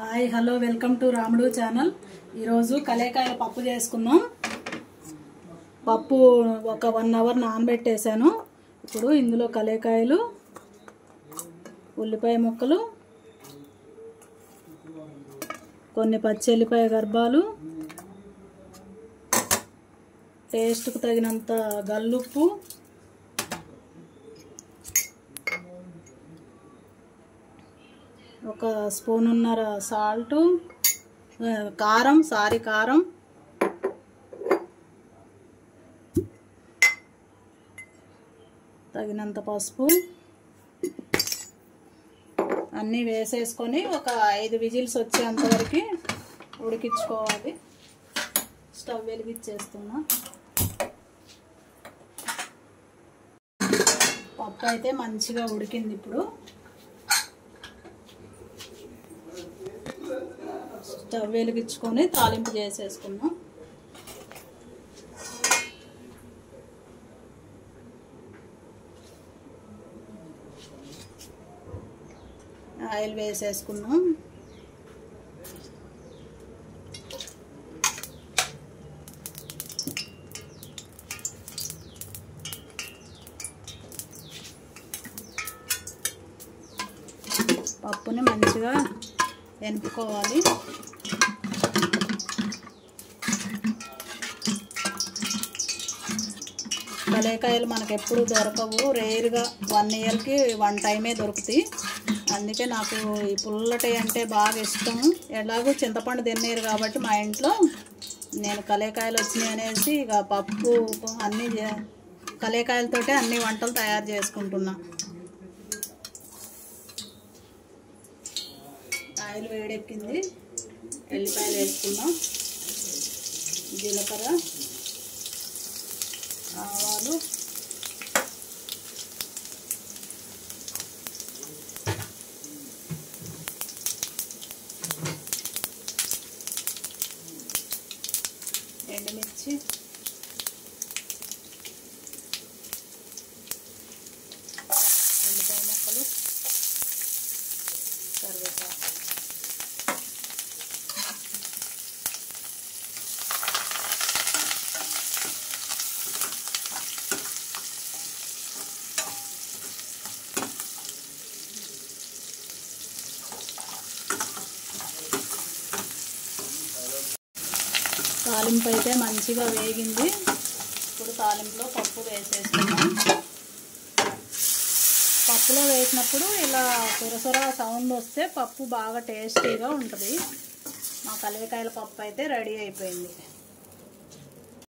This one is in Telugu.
హాయ్ హలో వెల్కమ్ టు రాముడు ఛానల్. ఈరోజు కలేకాయల పప్పు చేసుకుందాం. పప్పు ఒక 1 అవర్ నానబెట్టేశాను. ఇప్పుడు ఇందులో కలేకాయలు, ఉల్లిపాయ ముక్కలు, కొన్ని పచ్చి ఎల్లిపాయ గర్భాలు, టేస్ట్కు తగినంత గల్లుప్పు, ఒక స్పూనున్నర సాల్ట్, కారం తగినంత పసుపు అన్నీ వేసేసుకొని ఒక 5 విజిల్స్ వచ్చేంత వరకు ఉడికించుకోవాలి. స్టవ్ వెలిగించేస్తున్నా. పప్పు అయితే మంచిగా ఉడికింది. ఇప్పుడు స్టవ్ వెలిగించుకొని తాలింపు చేసేసుకున్నాం. ఆయిల్ వేసేసుకున్నాం. పప్పుని మంచిగా ఎనుపుకోవాలి. కలేకాయలు మనకు ఎప్పుడు దొరకవు, రేర్గా 1 ఇయర్కి 1 టైమే దొరుకుతాయి. అందుకే నాకు ఈ పుల్లటి అంటే బాగా ఇష్టం. ఎలాగో చింతపండు తినేరు కాబట్టి మా ఇంట్లో నేను కలేకాయలు వచ్చినాయి అనేసి ఇక పప్పు అన్నీ కలేకాయలతోటే అన్ని వంటలు తయారు చేసుకుంటున్నా. ఆయిల్ వేడెక్కింది. ఎల్లిపాయలు వేసుకున్నాం. జీలకర్ర, ఆవాలు, ఎండుమిర్చి, ఉల్లిపాయ ముక్కలు, కరివేపాకు. తాలింపు అయితే మంచిగా వేగింది. ఇప్పుడు తాలింపులో పప్పు వేసేసుకున్నాం. పప్పులో వేసినప్పుడు ఇలా సురసుర సౌండ్ వస్తే పప్పు బాగా టేస్టీగా ఉంటుంది. మా కలేకాయల పప్పు అయితే రెడీ అయిపోయింది.